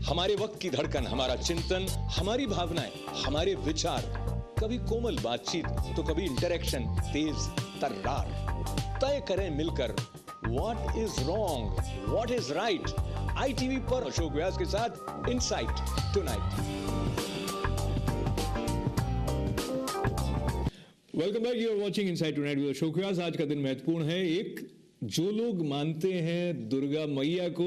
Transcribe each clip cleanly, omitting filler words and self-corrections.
हमारे वक्त की धड़कन, हमारा चिंतन, हमारी भावनाएं, हमारे विचार, कभी कोमल बातचीत तो कभी इंटरेक्शन तेज तर्रार। तय करें मिलकर what is wrong, what is right. ITV पर अशोक व्यास के साथ Insight Tonight. Welcome back, you are watching Insight Tonight with Ashok Vyas. आज का दिन महत्वपूर्ण है। एक जो लोग मानते हैं दुर्गा मैया को,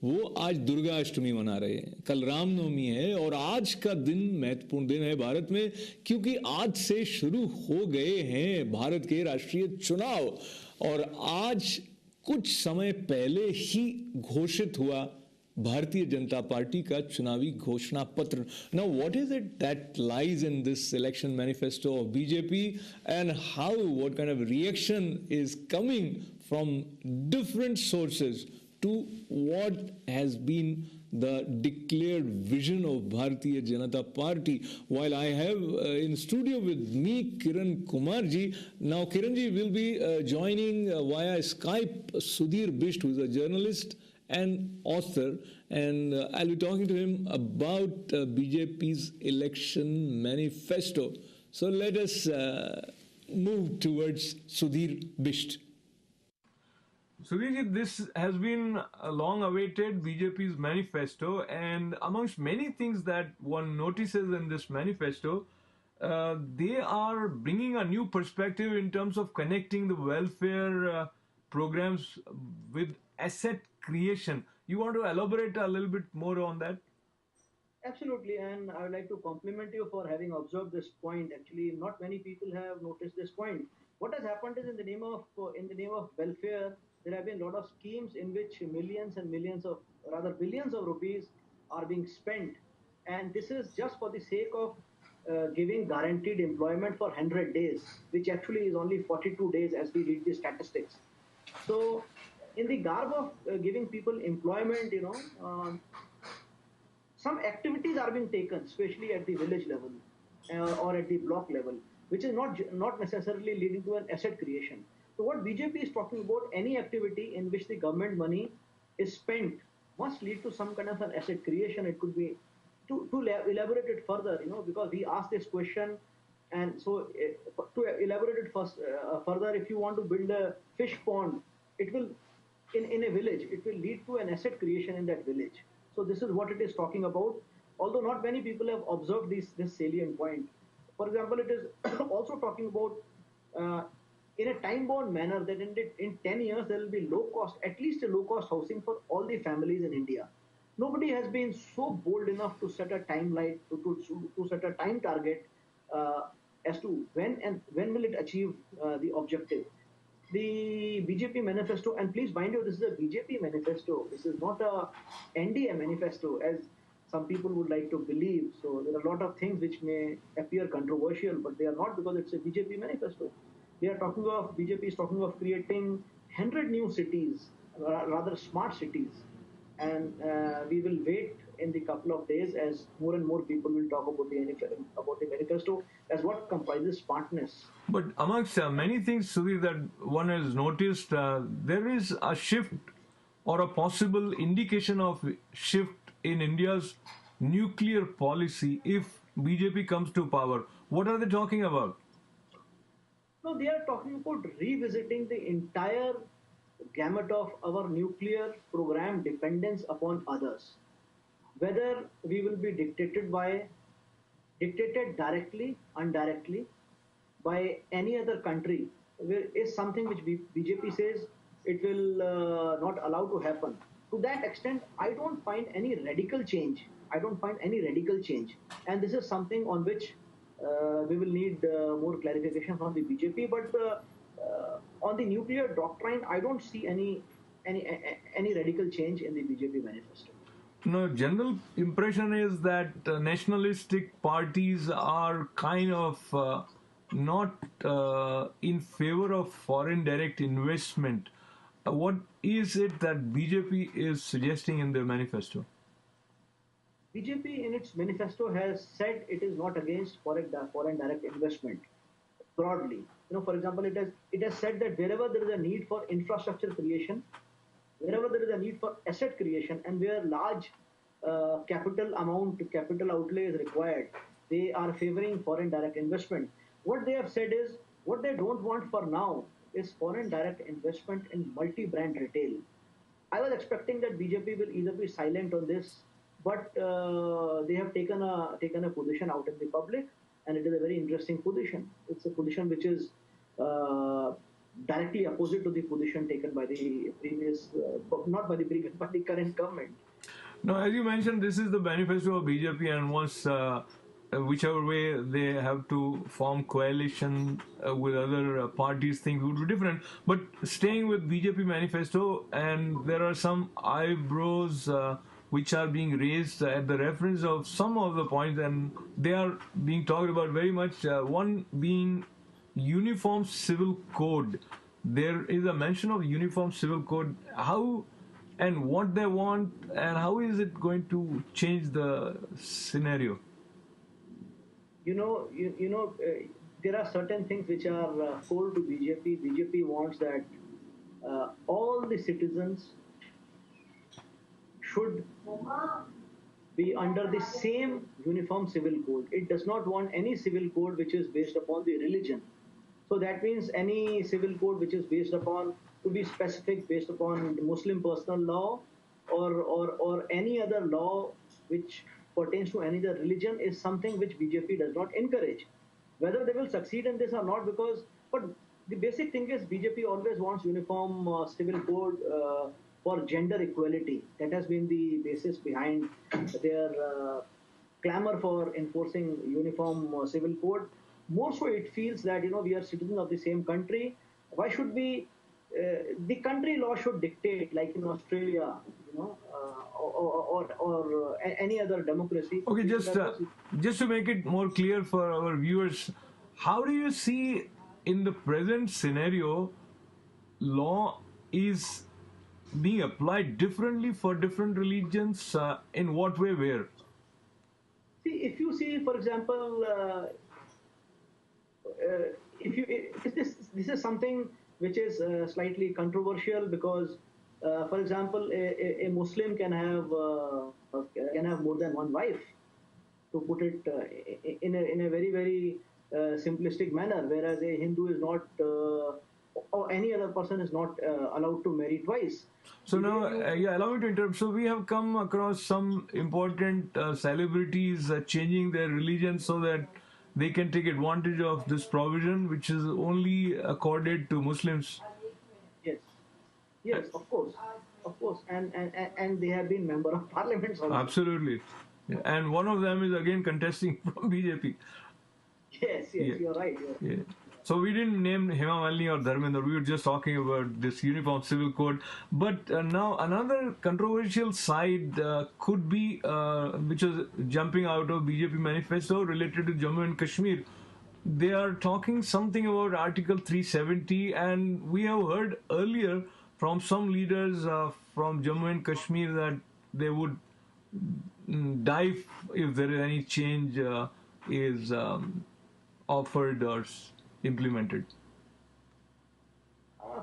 वो आज दुर्गा अष्टमी मना रहे हैं। कल रामनवमी है और आज का दिन महत्वपूर्ण दिन है भारत में, क्योंकि आज से शुरू हो गए हैं भारत के राष्ट्रीय चुनाव। और आज कुछ समय पहले ही घोषित हुआ भारतीय जनता पार्टी का चुनावी घोषणा पत्र। Now what is it that lies in this election manifesto of BJP and how, what kind of reaction is coming from different sources to what has been the declared vision of Bharatiya Janata Party. While I have in studio with me Kiran Kumar ji. Now Kiran ji will be joining via Skype Sudhir Bisht, who is a journalist and author, and I'll be talking to him about BJP's election manifesto. So let us move towards Sudhir Bisht. Sudhirji, this has been a long-awaited BJP's manifesto, and amongst many things that one notices in this manifesto, they are bringing a new perspective in terms of connecting the welfare programs with asset creation. You want to elaborate a little bit more on that? Absolutely, and I would like to compliment you for having observed this point. Actually, not many people have noticed this point. What has happened is, in the name of welfare, there have been a lot of schemes in which millions and millions of, rather billions of rupees are being spent, and this is just for the sake of giving guaranteed employment for 100 days, which actually is only 42 days as we read the statistics. So, in the garb of giving people employment, some activities are being taken, especially at the village level or at the block level, which is not necessarily leading to an asset creation. So what BJP is talking about, any activity in which the government money is spent must lead to some kind of an asset creation. It could be, to elaborate it further, because we asked this question, and so to elaborate it further, if you want to build a fish pond, it will, in a village, it will lead to an asset creation in that village. So this is what it is talking about, although not many people have observed this salient point. For example, it is also talking about in a time-bound manner that in 10 years there will be at least a low-cost housing for all the families in India. Nobody has been so bold enough to set a timeline, to set a time target as to when will it achieve the objective. The BJP manifesto, and please mind you, this is a BJP manifesto. This is not a NDA manifesto, as some people would like to believe. So there are a lot of things which may appear controversial, but they are not, because it's a BJP manifesto. BJP is talking of creating 100 new cities, rather smart cities. And we will wait in the couple of days as more and more people will talk about the manifesto as what comprises smartness. But amongst many things, Sudhir, that one has noticed, there is a shift or a possible indication of shift in India's nuclear policy if BJP comes to power. What are they talking about? No, they are talking about revisiting the entire gamut of our nuclear program dependence upon others. Whether we will be dictated directly, indirectly, by any other country is something which BJP says it will not allow to happen. To that extent, I don't find any radical change. And this is something on which we will need more clarification from the BJP. But on the nuclear doctrine, I don't see any radical change in the BJP manifesto. No, general impression is that nationalistic parties are kind of not in favor of foreign direct investment. What is it that BJP is suggesting in their manifesto? BJP in its manifesto has said it is not against foreign direct investment broadly. For example, it has said that wherever there is a need for infrastructure creation, wherever there is a need for asset creation, and where large capital outlay is required. They are favoring foreign direct investment. What they have said is what they don't want for now is foreign direct investment in multi-brand retail. I was expecting that BJP will either be silent on this, but they have taken a position out in the public, and it is a very interesting position. It's a position which is uh, directly opposite to the position taken by the previous, not by the previous, but the current government. Now, as you mentioned, this is the manifesto of BJP, and once whichever way they have to form coalition with other parties, things would be different. But staying with BJP manifesto, and there are some eyebrows which are being raised at the reference of some of the points, and they are being talked about very much. One being uniform civil code. There is a mention of uniform civil code. How and what they want, and how is it going to change the scenario? There are certain things which are core to BJP. BJP wants that all the citizens should be under the same uniform civil code. It does not want any civil code which is based upon the religion. So that means any civil code which is based upon, to be specific, based upon the Muslim personal law or any other law which pertains to any other religion is something which BJP does not encourage. Whether they will succeed in this or not, but the basic thing is BJP always wants uniform civil code for gender equality. That has been the basis behind their clamor for enforcing uniform civil code. More so, it feels that we are citizens of the same country. Why should we? The country law should dictate, like in Australia, or any other democracy. Okay, just to make it more clear for our viewers, how do you see in the present scenario law is being applied differently for different religions? In what way? Where? See, if you see, for example, this is something which is slightly controversial because, for example, a Muslim can have more than one wife, to put it in a very very simplistic manner, whereas a Hindu is not, or any other person is not allowed to marry twice. So now, allow me to interrupt. So we have come across some important celebrities changing their religion so that they can take advantage of this provision, which is only accorded to Muslims. Yes, yes, of course, and they have been member of parliaments also. Absolutely. Yeah. And one of them is again contesting from BJP. Yes, Yeah. you're right. Yeah. So we didn't name Hema Malini or Dharmendra. We were just talking about this uniform civil code. But now another controversial side could be, which is jumping out of BJP manifesto related to Jammu and Kashmir. They are talking something about Article 370, and we have heard earlier from some leaders from Jammu and Kashmir that they would die if there is any change is offered or implemented.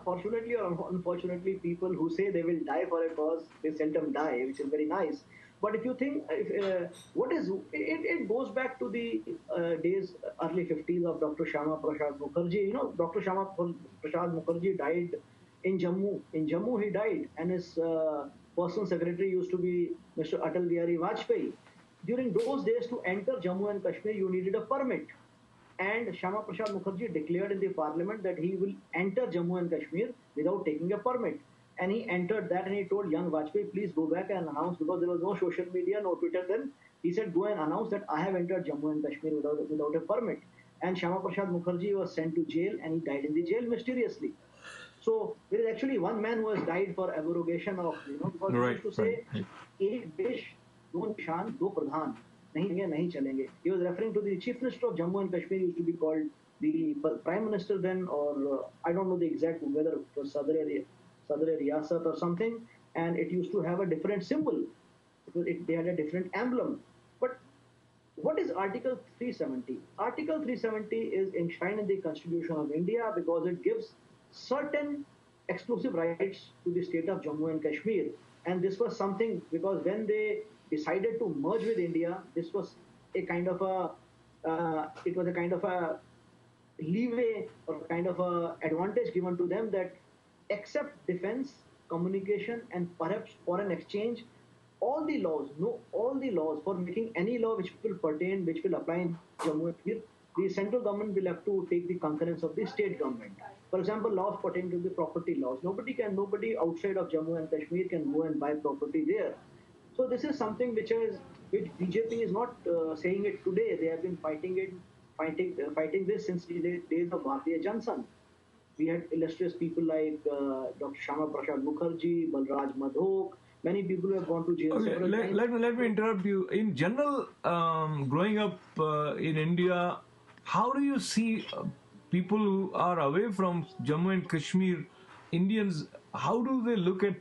Fortunately or unfortunately, people who say they will die for a cause, they seldom die, which is very nice. But if you think, it goes back to the days, early 50s of Dr. Shama Prasad Mukherjee. Dr. Shama Prasad Mukherjee died in Jammu. In Jammu, he died, and his personal secretary used to be Mr. Atal Bihari Vajpayee. During those days, to enter Jammu and Kashmir, you needed a permit. And Shama Prasad Mukherjee declared in the parliament that he will enter Jammu and Kashmir without taking a permit. And he entered that, and he told young Vajpayee, please go back and announce, because there was no social media, no Twitter then. He said, go and announce that I have entered Jammu and Kashmir without a permit. And Shama Prasad Mukherjee was sent to jail, and he died in the jail mysteriously. So there is actually one man who has died for abrogation of, because he used to say, "Ek desh, do nishan, do pradhan." Nahi chalenge. He was referring to the chief minister of Jammu and Kashmir, used to be called the prime minister then, or I don't know the exact, whether it was Sadr Riyasat or something, and it used to have a different symbol. They had a different emblem. But what is Article 370? Article 370 is enshrined in the Constitution of India because it gives certain exclusive rights to the state of Jammu and Kashmir. And this was something because when they decided to merge with India, this was a kind of a it was a kind of a leeway or kind of a advantage given to them that except defense, communication, and perhaps foreign exchange, all the laws for making any law which will pertain, which will apply in Jammu and Kashmir, the central government will have to take the concurrence of the state government. For example, laws pertaining to the property laws. Nobody outside of Jammu and Kashmir can go and buy property there. So this is something which BJP is not saying it today. They have been fighting this since the days of Bharatiya Jansan. We had illustrious people like Dr. Shama Prasad Mukherjee, Balraj Madhok. Many people who have gone to jail Okay, several times. let me interrupt you. In general, growing up in India, how do you see people who are away from Jammu and Kashmir, Indians, how do they look at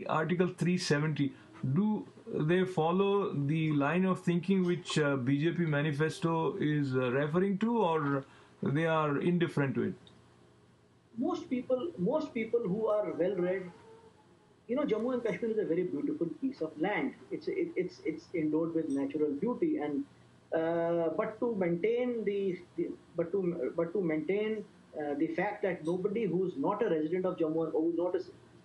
Article 370? Do they follow the line of thinking which BJP manifesto is referring to, or they are indifferent to it? Most people who are well read, Jammu and Kashmir is a very beautiful piece of land. It's endowed with natural beauty, and but to maintain the fact that nobody who's not a resident of Jammu and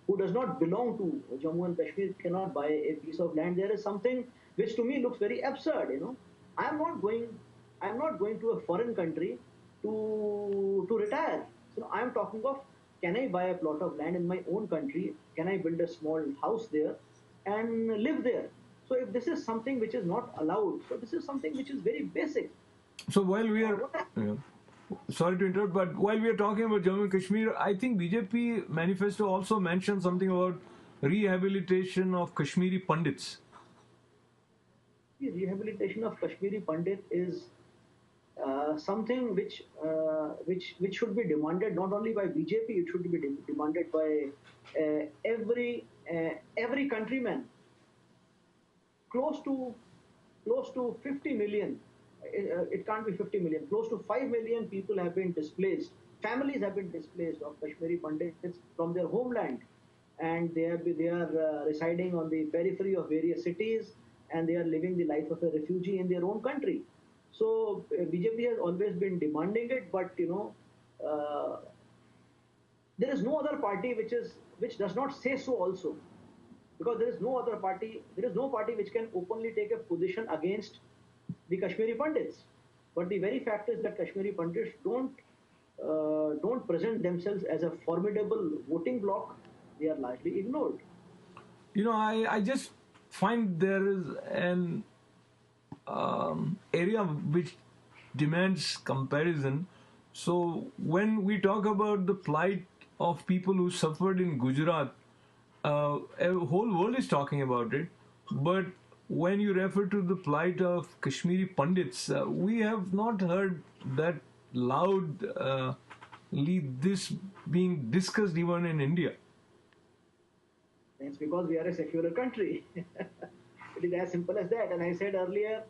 who does not belong to Jammu and Kashmir cannot buy a piece of land, there is something which to me looks very absurd. I'm not going to a foreign country to retire. So I'm talking of, can I buy a plot of land in my own country? Can I build a small house there and live there? So if this is something which is not allowed, so this is something which is very basic. So while we are, sorry to interrupt, but while we are talking about Jammu and Kashmir, I think BJP manifesto also mentioned something about rehabilitation of Kashmiri Pandits. The rehabilitation of Kashmiri Pandit is something which should be demanded not only by BJP, it should be demanded by every countryman. Close to 50 million. It can't be 50 million. Close to 5 million people have been displaced. Families have been displaced of Kashmiri Pandits from their homeland, and they are residing on the periphery of various cities, and they are living the life of a refugee in their own country. So BJP has always been demanding it, but there is no other party which does not say so also, because there is no party which can openly take a position against the Kashmiri Pandits. But the very fact is that Kashmiri Pandits don't present themselves as a formidable voting bloc. They are largely ignored. I just find there is an area which demands comparison. So when we talk about the plight of people who suffered in Gujarat, a whole world is talking about it. But when you refer to the plight of Kashmiri Pandits, we have not heard that loudly this being discussed even in India. It's because we are a secular country. It is as simple as that. And I said earlier,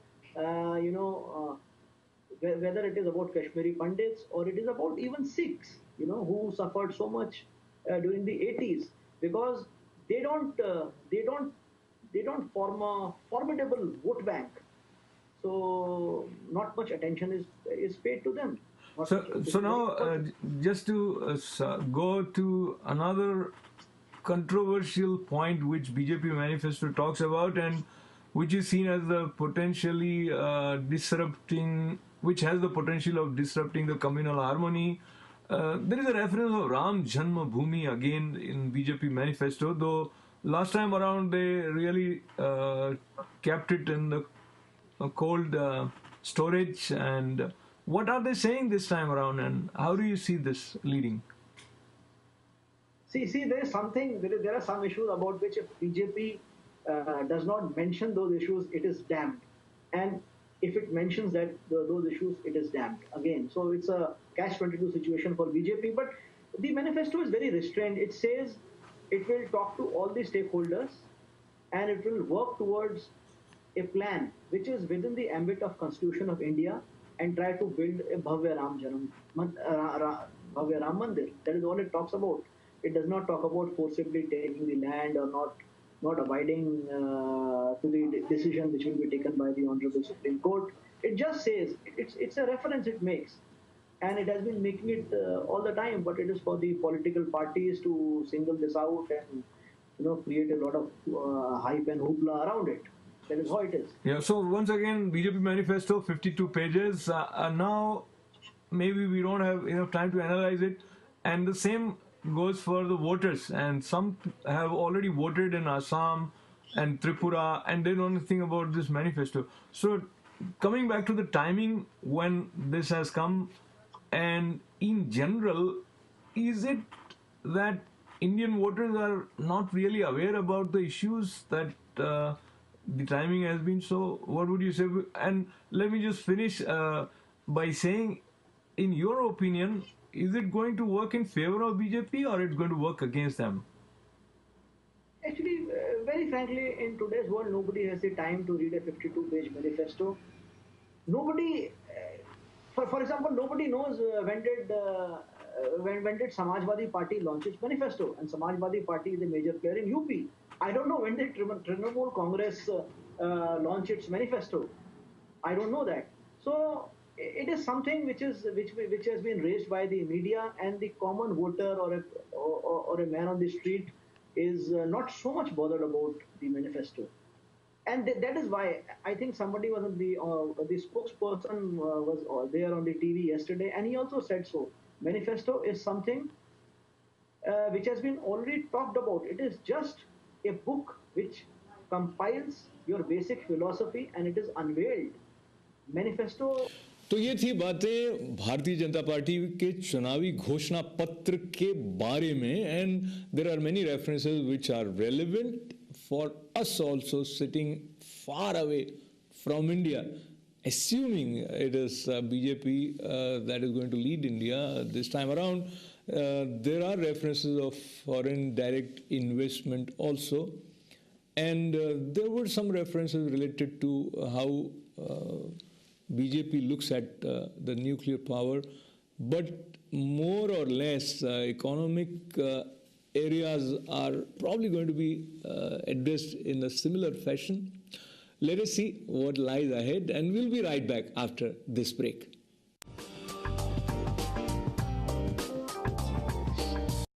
whether it is about Kashmiri Pandits or it is about even Sikhs, who suffered so much during the 80s, because they don't form a formidable vote bank. So not much attention is paid to them. So now, just to go to another controversial point which BJP manifesto talks about, and which is seen as the potentially which has the potential of disrupting the communal harmony. There is a reference of Ram Janma Bhoomi again in BJP manifesto, though last time around they really kept it in the cold storage. And what are they saying this time around, and how do you see this leading? See, there are some issues about which if BJP does not mention those issues, it is damned. And if it mentions those issues, it is damned again. So it's a catch-22 situation for BJP. But the manifesto is very restrained. It says it will talk to all the stakeholders and it will work towards a plan which is within the ambit of Constitution of India and try to build a Bhavya Ram Mandir. That is all it talks about. It does not talk about forcibly taking the land or not abiding to the decision which will be taken by the Honorable Supreme Court. It just says, it's a reference it makes. And it has been making it all the time, but it is for the political parties to single this out and create a lot of hype and hoopla around it. That is how it is. Yeah, so once again, BJP manifesto, 52 pages. Now, maybe we don't have enough time to analyze it. And the same goes for the voters. And some have already voted in Assam and Tripura, and they don't know anything about this manifesto. So, coming back to the timing when this has come, and in general, is it that Indian voters are not really aware about the issues that the timing has been so? What would you say? And let me just finish by saying, in your opinion, is it going to work in favor of BJP or it's going to work against them? Actually, very frankly, in today's world, nobody has the time to read a 52-page manifesto. Nobody, for example, nobody knows when did Samajwadi Party launch its manifesto, and Samajwadi Party is a major player in UP. I don't know when did Trinamool Congress launch its manifesto. I don't know that. So it is something which has been raised by the media, and the common voter or a man on the street is not so much bothered about the manifesto. And that is why I think somebody was on the spokesperson was there on the TV yesterday, and he also said so. Manifesto is something which has been already talked about. It is just a book which compiles your basic philosophy, and it is unveiled. Manifesto. तो ये थी बातें Bharatiya Janata party के चुनावी घोषणा पत्र के बारे में, and there are many references which are relevant for us also sitting far away from India, assuming it is BJP that is going to lead India this time around. There are references of foreign direct investment also, and there were some references related to how BJP looks at the nuclear power, but more or less economic areas are probably going to be addressed in a similar fashion. Let us see what lies ahead, and we'll be right back after this break.